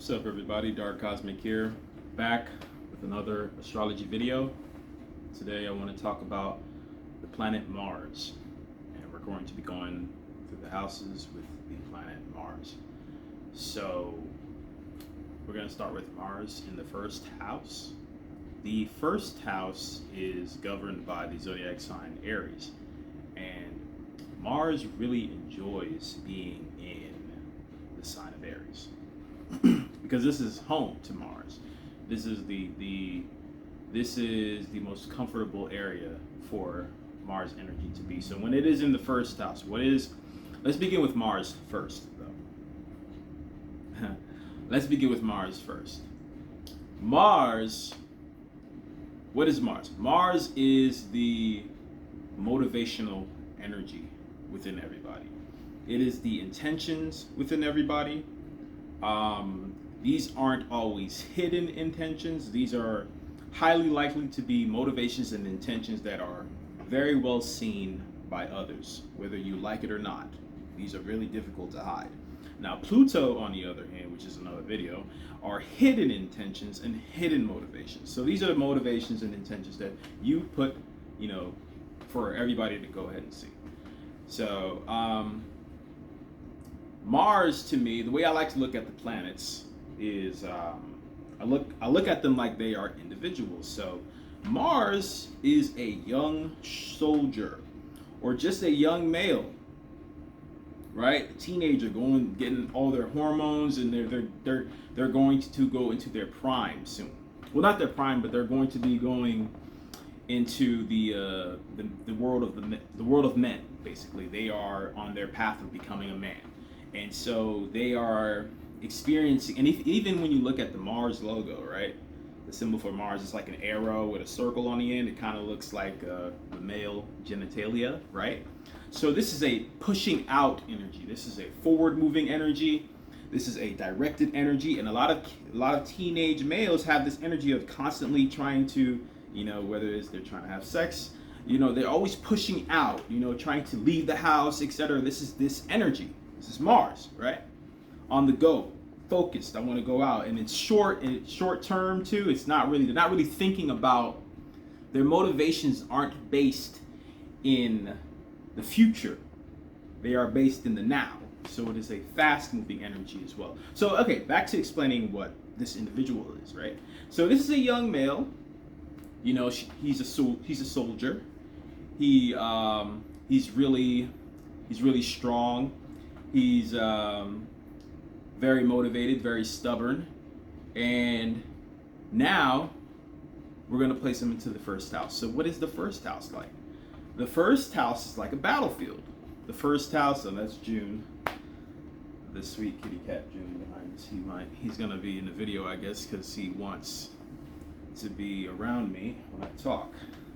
What's up, everybody? Dark Cosmic here, back with another astrology video. Today I want to talk about the planet Mars, and we're going to be going through the houses with the planet Mars. So we're going to start with Mars in the first house. The first house is governed by the zodiac sign Aries, and Mars really enjoys being in the sign of Aries. Because this is home to Mars. This is the most comfortable area for Mars energy to be. So when it is in the first house, let's begin with Mars first though. Let's begin with Mars first. Mars, what is Mars? Mars is the motivational energy within everybody. It is the intentions within everybody. These aren't always hidden intentions. These are highly likely to be motivations and intentions that are very well seen by others, whether you like it or not. These are really difficult to hide. Now, Pluto, on the other hand, which is another video, are hidden intentions and hidden motivations. So these are the motivations and intentions that you put, for everybody to go ahead and see. So, Mars, to me, the way I like to look at the planets is I look at them like they are individuals. So Mars is a young soldier, or just a young male, right? A teenager getting all their hormones, and they're going to go into their prime soon. Well, not their prime, but they're going to be going into the world of men. Basically, they are on their path of becoming a man. And so they are experiencing, and even when you look at the Mars logo, right? The symbol for Mars is like an arrow with a circle on the end. It kind of looks like the male genitalia, right? So this is a pushing out energy. This is a forward moving energy. This is a directed energy. And a lot of teenage males have this energy of constantly trying to, whether it's they're trying to have sex, they're always pushing out, trying to leave the house, etc. This is this energy. This is Mars, right? On the go, focused. I want to go out, and it's short term too. They're not really thinking about, their motivations aren't based in the future. They are based in the now. So it is a fast moving energy as well. So okay, back to explaining what this individual is, right? So this is a young male. He's a soldier. He's really strong. He's very motivated, very stubborn, and now we're going to place him into the first house. So what is the first house like? The first house is like a battlefield. The first house, and that's June, the sweet kitty cat June behind us. He's going to be in the video, I guess, because he wants to be around me when I talk.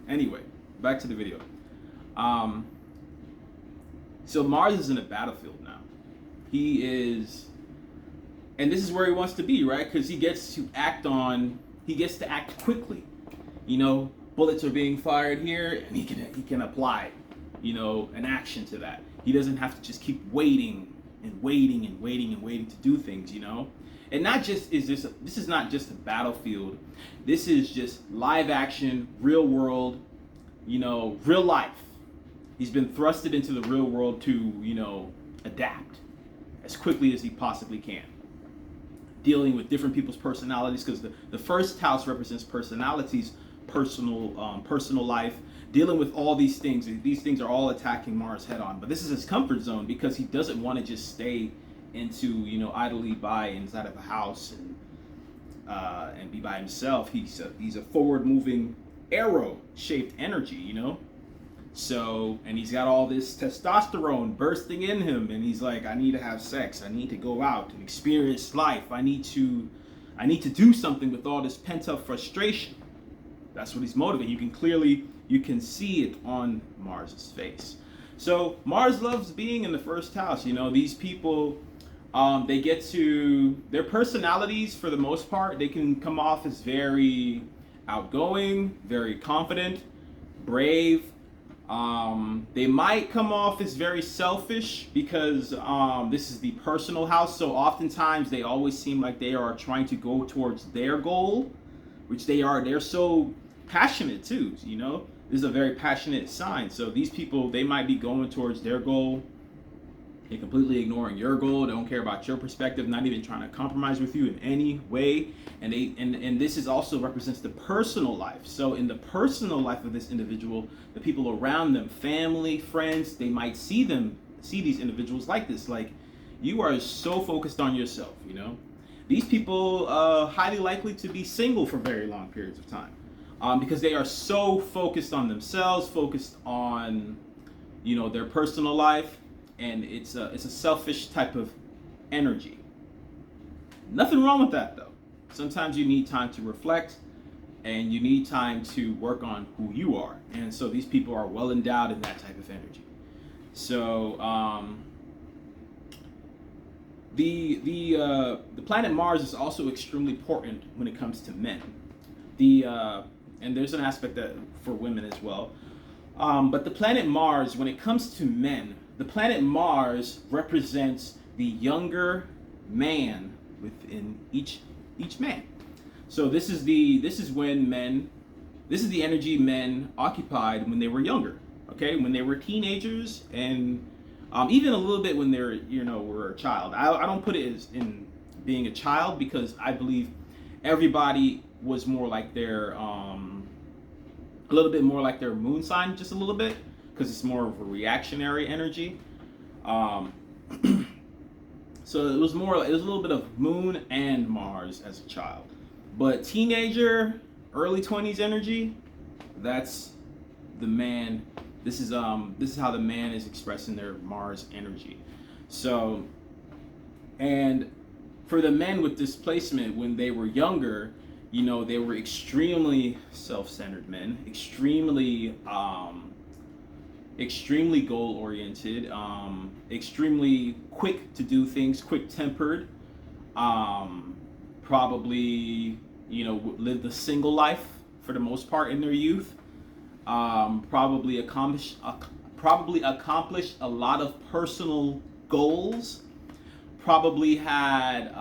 Anyway, back to the video. So Mars is in a battlefield now. He is, and this is where he wants to be, right? Because he gets to act quickly. Bullets are being fired here, and he can apply, an action to that. He doesn't have to just keep waiting to do things, And not just this is not just a battlefield. This is just live action, real world, real life. He's been thrusted into the real world to, adapt as quickly as he possibly can. Dealing with different people's personalities, because the first house represents personalities, personal life. Dealing with all these things. These things are all attacking Mars head on. But this is his comfort zone, because he doesn't want to just stay idly by inside of a house and be by himself. He's a forward moving arrow shaped energy, So, and he's got all this testosterone bursting in him, and he's like, I need to have sex. I need to go out and experience life. I need to do something with all this pent up frustration. That's what he's motivated. You can see it on Mars's face. So Mars loves being in the first house. These people, they get to, their personalities for the most part, they can come off as very outgoing, very confident, brave, They might come off as very selfish because this is the personal house. So oftentimes they always seem like they are trying to go towards their goal, which they are. They're so passionate too. This is a very passionate sign. So these people, they might be going towards their goal. They're completely ignoring your goal. They don't care about your perspective. Not even trying to compromise with you in any way. And this is also represents the personal life. So in the personal life of this individual, the people around them, family, friends, they might see these individuals like this. Like, you are so focused on yourself. These people highly likely to be single for very long periods of time, because they are so focused on themselves, focused on their personal life. And it's a selfish type of energy. Nothing wrong with that, though. Sometimes you need time to reflect, and you need time to work on who you are. And so these people are well endowed in that type of energy. So the planet Mars is also extremely important when it comes to men. And there's an aspect that for women as well. But the planet Mars, when it comes to men, the planet Mars represents the younger man within each man. So this is the energy men occupied when they were younger. Okay, when they were teenagers, and even a little bit when they're were a child. I don't put it as in being a child, because I believe everybody was more like their a little bit more like their moon sign, just a little bit, because it's more of a reactionary energy. So it was a little bit of Moon and Mars as a child. But teenager, early 20s energy, that's the man. This is how the man is expressing their Mars energy. So, and for the men with displacement, when they were younger, they were extremely self-centered men, extremely goal-oriented, extremely quick to do things, quick-tempered, probably, lived a single life for the most part in their youth, probably accomplished a lot of personal goals, probably had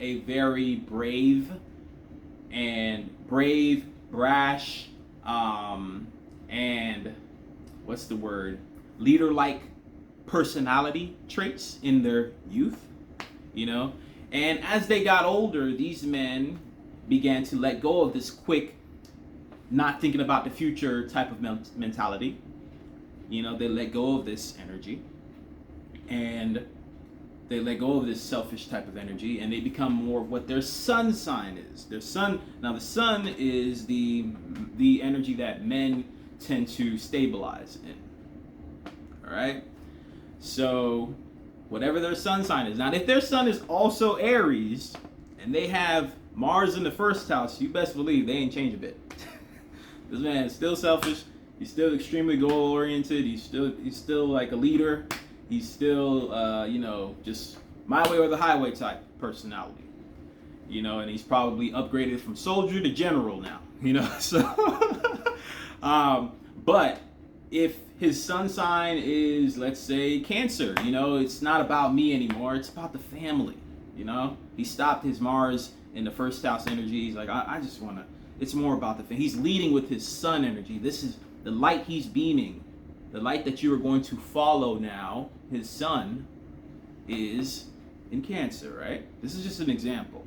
a very brash, and what's the word? Leader-like personality traits in their youth, And as they got older, these men began to let go of this quick, not thinking about the future type of mentality. They let go of this energy, and they let go of this selfish type of energy, and they become more of what their sun sign is. The sun is the energy that men tend to stabilize in. All right, so whatever their sun sign is. Now, if their sun is also Aries and they have Mars in the first house, you best believe they ain't changed a bit. This man is still selfish. He's still extremely goal oriented. He's still like a leader. He's still just my way or the highway type personality. And he's probably upgraded from soldier to general now. So but if his sun sign is, let's say, Cancer, it's not about me anymore. It's about the family. He stopped his Mars in the first house energy. He's like, I just want to. It's more about the family. He's leading with his sun energy. This is the light he's beaming. The light that you are going to follow now, his sun, is in Cancer, right? This is just an example.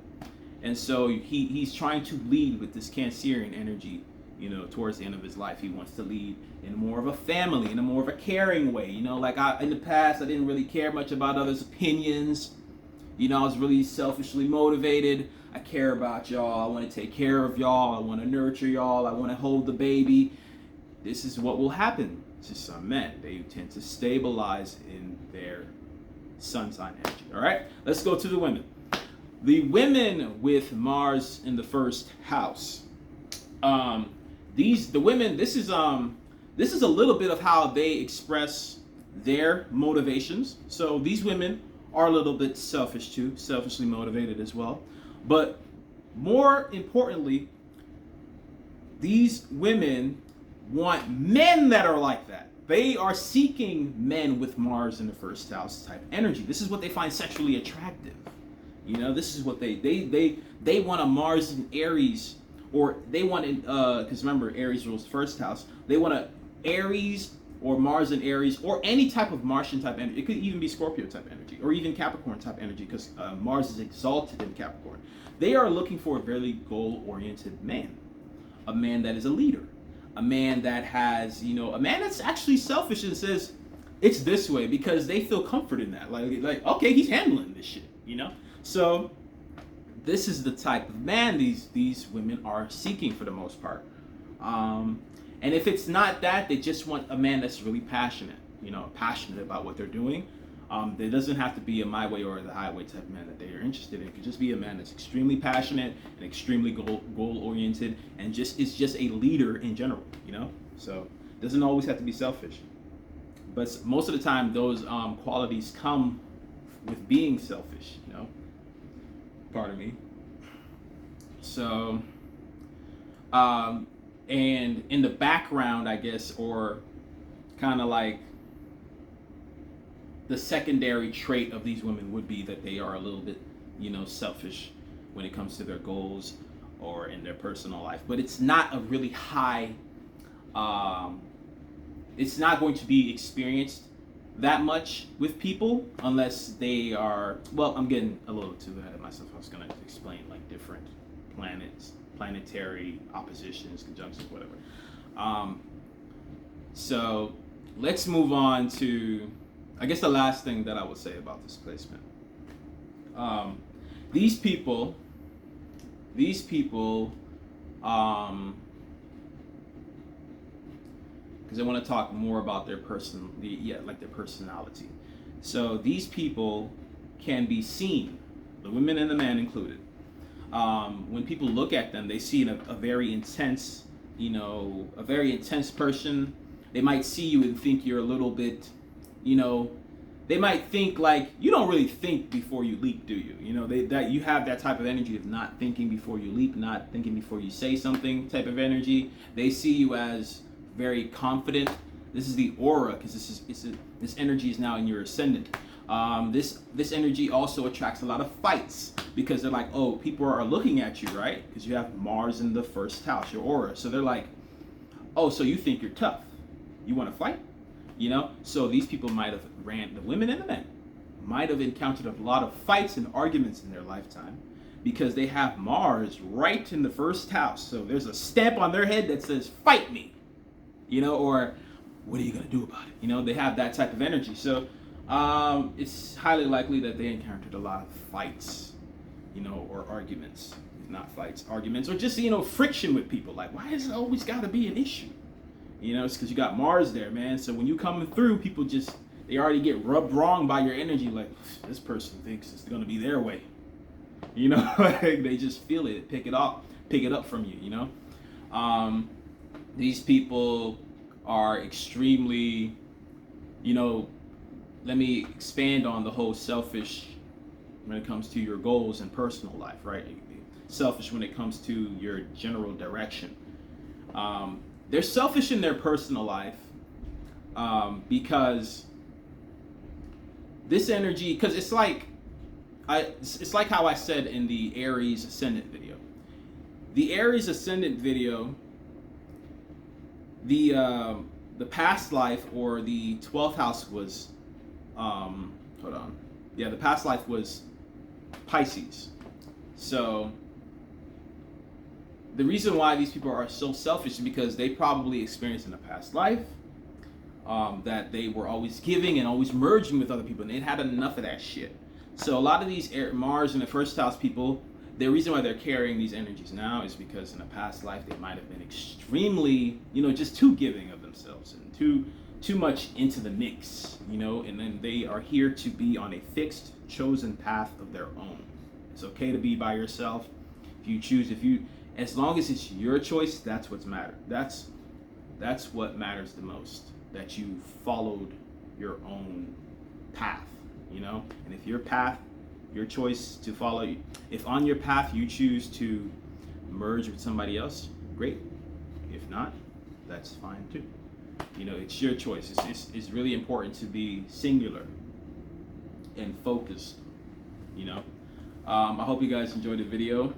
And so he's trying to lead with this Cancerian energy, towards the end of his life. He wants to lead in more of a family, in a more of a caring way. In the past, I didn't really care much about others' opinions. I was really selfishly motivated. I care about y'all. I want to take care of y'all. I want to nurture y'all. I want to hold the baby. This is what will happen to some men. They tend to stabilize in their sun sign energy. All right, let's go to the women. The women with Mars in the first house. The women. This is a little bit of how they express their motivations. So these women are a little bit selfish too, selfishly motivated as well. But more importantly, these women want men that are like that. they are seeking men with Mars in the first house type energy. This is what they find sexually attractive. You know, this is what they want a Mars in Aries, or they want because remember Aries rules the first house. They want a Aries or Mars in Aries, or any type of Martian type energy. It could even be Scorpio type energy, or even Capricorn type energy, because Mars is exalted in Capricorn. They are looking for a very goal-oriented man, a man that is a leader, a man that has, you know, a man that's actually selfish and says it's this way because they feel comfort in that. Like okay, he's handling this shit, you know. So this is the type of man these women are seeking for the most part. And if it's not that, they just want a man that's really passionate, you know, passionate about what they're doing. There doesn't have to be a my way or the highway type of man that they are interested in. It could just be a man that's extremely passionate and extremely goal oriented, and is just a leader in general, you know. So it doesn't always have to be selfish, but most of the time those qualities come with being selfish, you know. Pardon me. So, and in the background, I guess, or kind of like the secondary trait of these women would be that they are a little bit, you know, selfish when it comes to their goals or in their personal life. But it's not a really high, it's not going to be experienced that much with people unless they are, well, I'm getting a little too ahead of myself. I was going to explain like different planets, planetary oppositions, conjunctions, whatever. So let's move on to, I guess, the last thing that I would say about this placement. These people, because I want to talk more about their their personality. So these people can be seen, the women and the man included. When people look at them, they see a very intense, you know, a very intense person. They might see you and think you're a little bit, you know, they might think like you don't really think before you leap, do you? You know, that you have that type of energy of not thinking before you leap, not thinking before you say something type of energy. They see you as very confident. This is the aura, because this energy is now in your ascendant. This energy also attracts a lot of fights, because they're like, oh, people are looking at you, right? Because you have Mars in the first house, your aura. So they're like, oh, so you think you're tough? You want to fight? You know? So these people might have the women and the men might have encountered a lot of fights and arguments in their lifetime, because they have Mars right in the first house. So there's a stamp on their head that says, fight me. You know, or what are you going to do about it? You know, they have that type of energy. So it's highly likely that they encountered a lot of fights, you know, or arguments. Not fights, arguments, or just, you know, friction with people. Like, why has it always got to be an issue? You know, it's because you got Mars there, man. So when you coming through, people they already get rubbed wrong by your energy. Like, this person thinks it's going to be their way. You know, they just feel it, pick it up from you, you know. These people are extremely, you know, let me expand on the whole selfish when it comes to your goals and personal life, right? Selfish when it comes to your general direction. They're selfish in their personal life because this energy, because it's like how I said in the Aries Ascendant video. The Aries Ascendant video, the past life, or the 12th house was, the past life was Pisces. So the reason why these people are so selfish is because they probably experienced in a past life that they were always giving and always merging with other people, and they had enough of that shit. So a lot of these Mars in the first house people, the reason why they're carrying these energies now is because in a past life they might have been extremely, you know, just too giving of themselves and too much into the mix, you know, and then they are here to be on a fixed, chosen path of their own. It's okay to be by yourself. As long as it's your choice, that's what's matter. That's what matters the most, that you followed your own path, you know. And if your path, your choice to follow, if on your path you choose to merge with somebody else, great. If not, that's fine too. You know, it's your choice. It's really important to be singular and focused. You know, I hope you guys enjoyed the video.